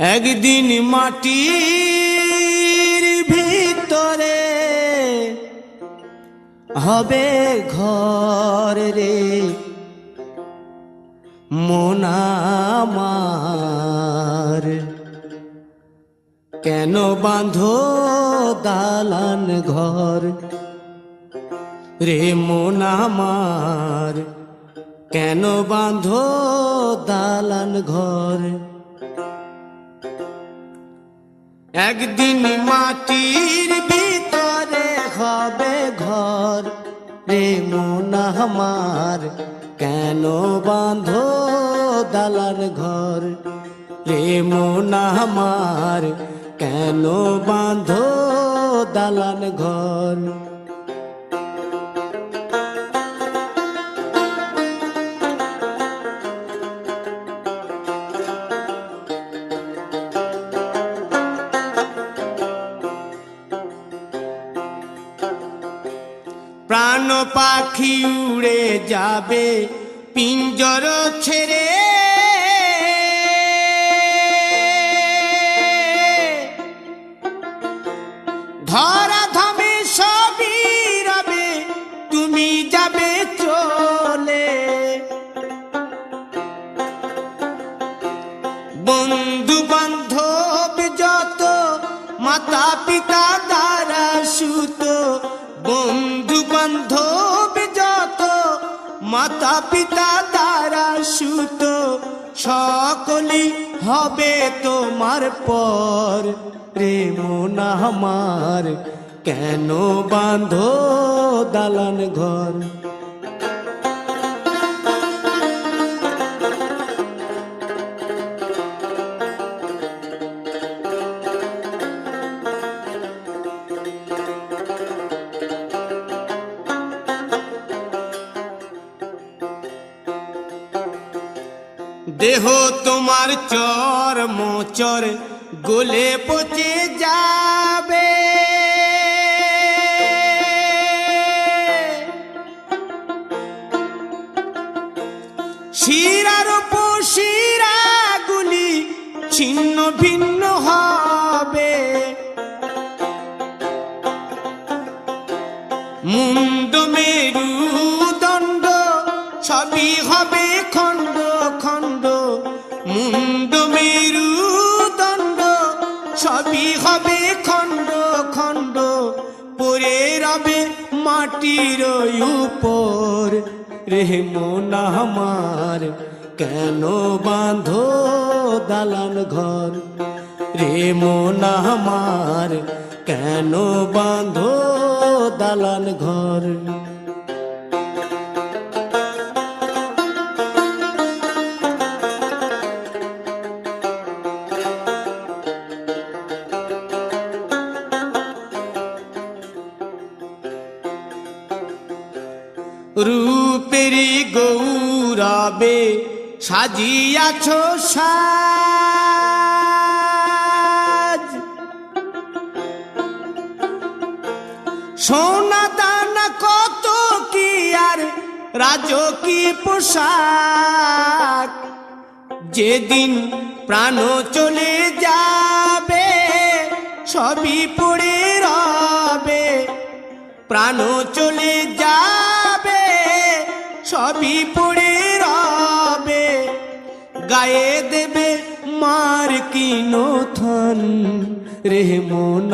একদিন মাটির ভিতরে হবে ঘর রে মন আমার, কেন বাঁধো দালান ঘর রে মন আমার, কেন বাঁধো দালান ঘর। একদিন মাটির ভিতরে হবে ঘর রে মন আমার, কেন বাঁধো দালান ঘর রে মন আমার, কেন বাঁধো দালান ঘর। প্রাণ পাখি উড়ে যাবে পিঞ্জর ছেড়ে, ধরা ধামে সবই রবে তুমি যাবে চলে। বন্ধু বান্ধব যত মাতা পিতা দ্বারা সুত, বন্ধু বান্ধব যত মাতা পিতা দ্বারা সুত, সকলেই হবে তোমার পর রে মন আমার, কেন বাঁধো দালান ঘর। দেহ তোমার চর্ম চর গলে পচে যাবে, শিরার উপশিরা গুলি ছিন্ন ভিন্ন হবে, মুন্ড মেরুদণ্ড সবই হবে খণ্ড খণ্ড, মুন্ড মেরুদণ্ড সবই হবে খণ্ড খণ্ড, পড়ে রবে মাটির উপর রে মন আমার, কেন বাঁধো দালান ঘর রে মন আমার, কেন বাঁধো দালান ঘর। রূপেরি গৌরবে সাজিয়াছ সাজ, সোনা দানা কত কি আর রাজকীয় পোশাক, যেদিন প্রাণ চলে যাবে সবই পড়ে রবে, প্রাণ চলে যাবে সবই পড়ে রবে, গায়ে দেবে মার কি নথন রে মন।